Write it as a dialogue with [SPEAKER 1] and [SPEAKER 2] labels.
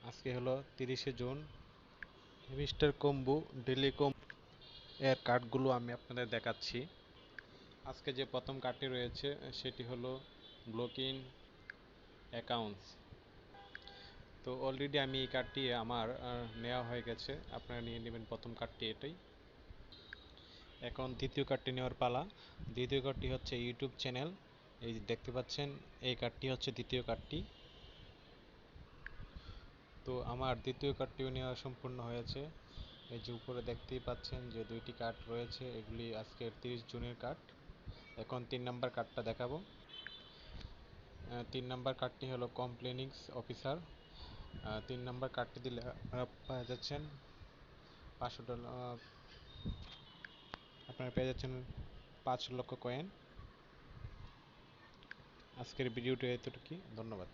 [SPEAKER 1] আজকে হলো 30শে June. Mister কম্বু daily কম্বু এর কার্ডগুলো আমি আপনাদের দেখাচ্ছি। আজকে যে প্রথম কার্ডটি রয়েছে সেটি হলো ব্লকিং অ্যাকাউন্টস। তো অলরেডি আমি এই কার্ডটি আমার নেওয়া হয়ে গেছে, আপনারা নিয়ে নেবেন প্রথম কার্ডটি এটাই। এখন দ্বিতীয় কার্ডটি নেওয়ার পালা। দ্বিতীয় কার্ডটি হচ্ছে ইউটিউব চ্যানেল, এই যে দেখতে পাচ্ছেন এই কার্ডটি হচ্ছে দ্বিতীয় কার্ডটি। তো আমার দ্বিতীয় কার্ডটিও নেওয়া সম্পূর্ণ হয়েছে। এই যে উপরে দেখতেই পাচ্ছেন যে দুইটি কার্ড রয়েছে, এগুলি আজকের 30 জুনের কার্ড। এখন 3 নম্বর কার্ডটা দেখাবো। 3 নম্বর কার্ডটি হলো কমপ্লেনিংস অফিসার। 3 নম্বর কার্ডটি দিলে আপনারা পেয়ে যাচ্ছেন $500, আপনারা পেয়ে যাচ্ছেন 5 লক্ষ কয়েন। আজকের ভিডিওটি এতটুকুই, ধন্যবাদ।